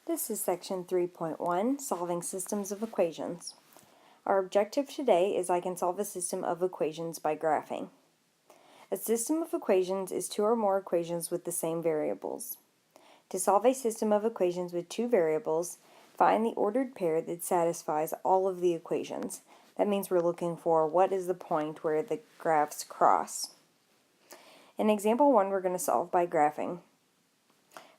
This is section 3.1, Solving Systems of Equations. Our objective today is I can solve a system of equations by graphing. A system of equations is two or more equations with the same variables. To solve a system of equations with two variables, find the ordered pair that satisfies all of the equations. That means we're looking for what is the point where the graphs cross. In example 1, we're going to solve by graphing.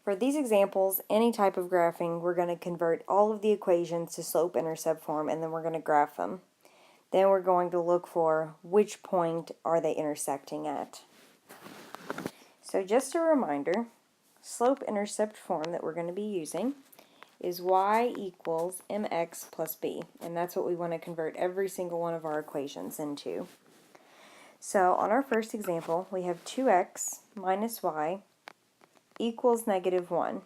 For these examples, any type of graphing, we're going to convert all of the equations to slope-intercept form, and then we're going to graph them. Then we're going to look for which point are they intersecting at. So just a reminder, slope-intercept form that we're going to be using is y equals mx plus b, and that's what we want to convert every single one of our equations into. So on our first example, we have 2x minus y equals -1.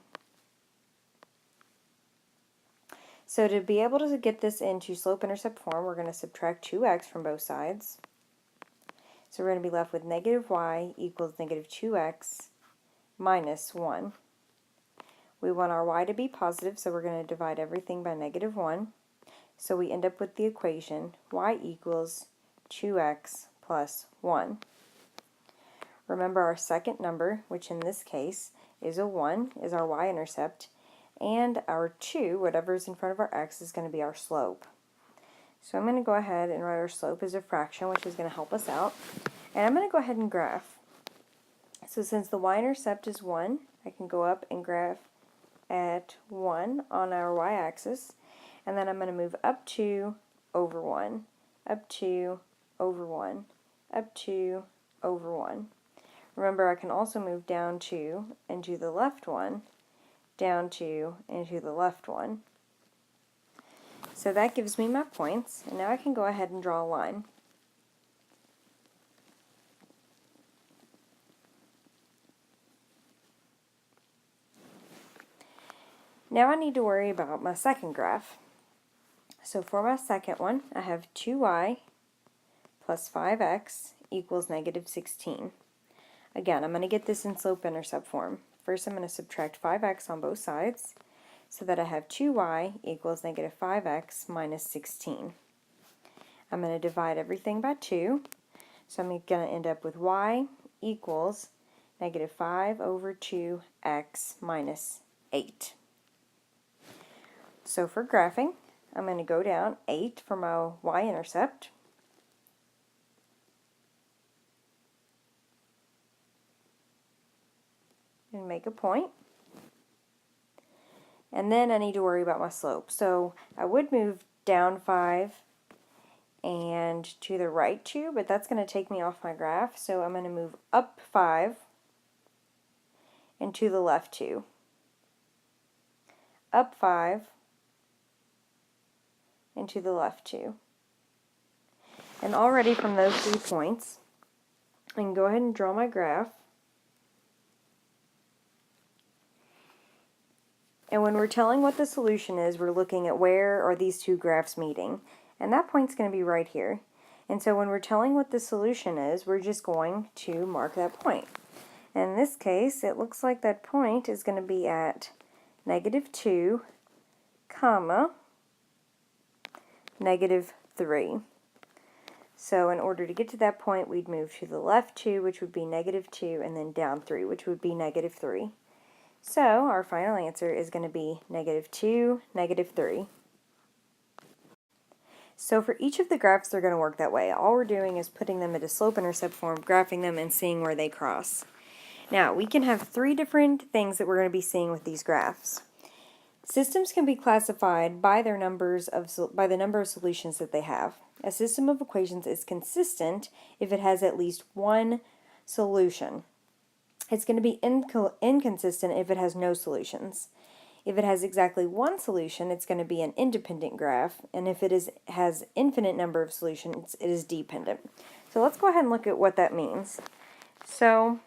So to be able to get this into slope-intercept form, we're going to subtract 2x from both sides. So we're going to be left with -y equals -2x minus 1. We want our y to be positive, so we're going to divide everything by -1. So we end up with the equation y equals 2x plus 1. Remember our second number, which in this case is a 1, is our y-intercept, and our 2, whatever's in front of our x, is going to be our slope. So I'm going to go ahead and write our slope as a fraction, which is going to help us out. And I'm going to go ahead and graph. So since the y-intercept is 1, I can go up and graph at 1 on our y-axis, and then I'm going to move up 2 over 1, up 2 over 1, up 2 over 1. Remember, I can also move down 2 and to the left 1, down 2 and to the left 1. So that gives me my points, and now I can go ahead and draw a line. Now I need to worry about my second graph. So for my second one, I have 2y plus 5x equals -16. Again, I'm going to get this in slope-intercept form. First, I'm going to subtract 5x on both sides so that I have 2y equals -5x minus 16. I'm going to divide everything by 2, so I'm going to end up with y equals -5 over 2x minus 8. So for graphing, I'm going to go down 8 for my y-intercept. And make a point. And then I need to worry about my slope. So I would move down 5 and to the right 2, but that's going to take me off my graph. So I'm going to move up 5 and to the left 2. Up 5 and to the left 2. And already from those 3 points, I can go ahead and draw my graph. And when we're telling what the solution is, we're looking at where are these two graphs meeting. And that point's going to be right here. And so when we're telling what the solution is, we're just going to mark that point. And in this case, it looks like that point is going to be at -2, comma, -3. So in order to get to that point, we'd move to the left 2, which would be -2, and then down 3, which would be -3. So our final answer is going to be -2, -3. So for each of the graphs, they're going to work that way. All we're doing is putting them into slope-intercept form, graphing them, and seeing where they cross. Now, we can have 3 different things that we're going to be seeing with these graphs. Systems can be classified by the number of solutions that they have. A system of equations is consistent if it has at least one solution. It's going to be inconsistent if it has no solutions. If it has exactly one solution, it's going to be an independent graph, and if it has infinite number of solutions, it is dependent. So let's go ahead and look at what that means. So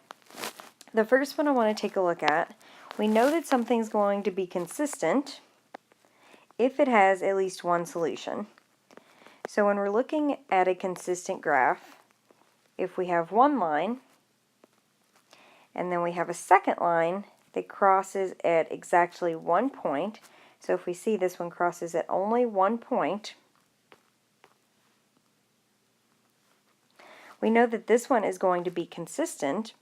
the first one I want to take a look at, we know that something's going to be consistent if it has at least one solution. So when we're looking at a consistent graph, if we have one line, and then we have a second line that crosses at exactly 1 point. So if we see this one crosses at only 1 point, we know that this one is going to be consistent,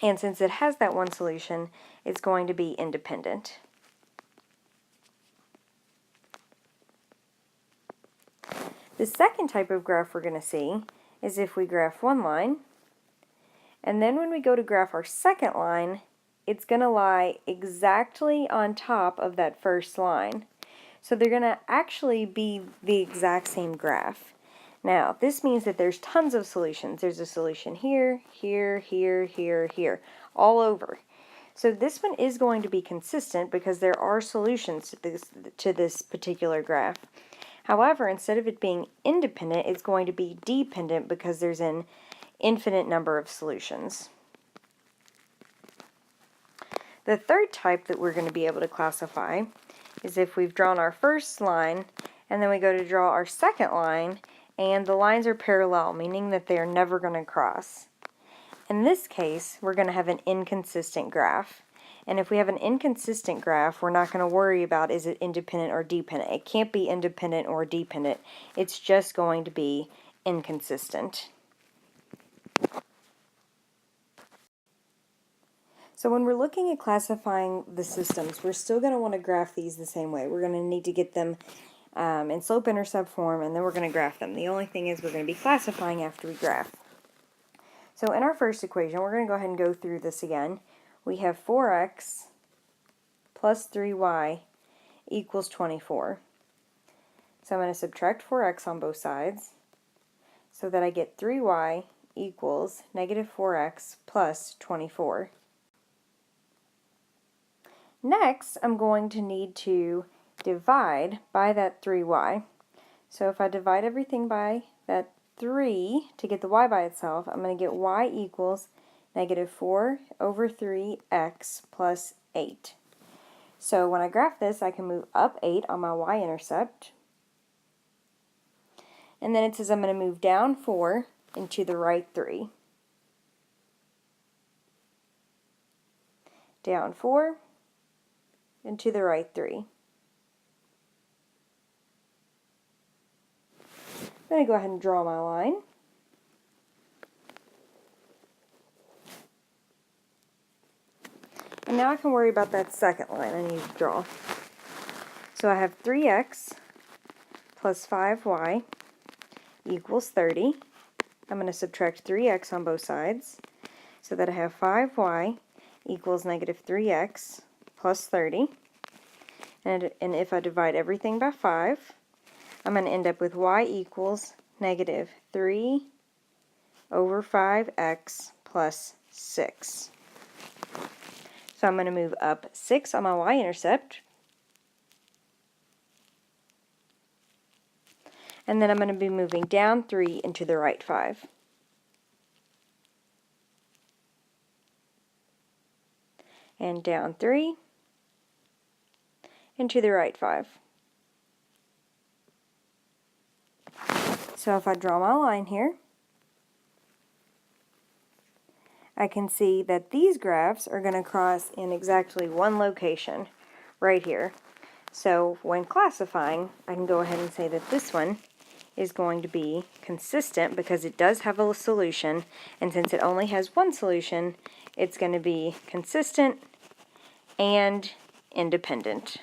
and since it has that one solution, it's going to be independent. The second type of graph we're going to see is if we graph one line, and then when we go to graph our second line, it's going to lie exactly on top of that first line. So they're going to actually be the exact same graph. Now, this means that there's tons of solutions. There's a solution here, here, here, here, here, all over. So this one is going to be consistent because there are solutions to this particular graph. However, instead of it being independent, it's going to be dependent because there's an infinite number of solutions. The third type that we're going to be able to classify is if we've drawn our first line and then we go to draw our second line and the lines are parallel, meaning that they are never going to cross. In this case, we're going to have an inconsistent graph. And if we have an inconsistent graph, we're not going to worry about is it independent or dependent. It can't be independent or dependent. It's just going to be inconsistent. So when we're looking at classifying the systems, we're still going to want to graph these the same way. We're going to need to get them in slope-intercept form, and then we're going to graph them. The only thing is we're going to be classifying after we graph. So in our first equation, we're going to go ahead and go through this again. We have 4x plus 3y equals 24. So I'm going to subtract 4x on both sides so that I get 3y equals negative 4x plus 24. Next, I'm going to need to divide by that 3y. So if I divide everything by that 3 to get the y by itself, I'm going to get y equals negative 4 over 3x plus 8. So when I graph this, I can move up 8 on my y-intercept. And then it says I'm going to move down 4 and to the right 3. Down 4 and to the right 3. I'm going to go ahead and draw my line. And now I can worry about that second line I need to draw. So I have 3x plus 5y equals 30. I'm going to subtract 3x on both sides so that I have 5y equals negative 3x plus 30. And if I divide everything by 5, I'm going to end up with y equals negative 3 over 5x plus 6. So I'm going to move up 6 on my y-intercept. And then I'm going to be moving down 3 and to the right 5. And down 3 and to the right 5. So if I draw my line here, I can see that these graphs are going to cross in exactly one location, right here. So when classifying, I can go ahead and say that this one is going to be consistent because it does have a solution, and since it only has one solution, it's going to be consistent and independent.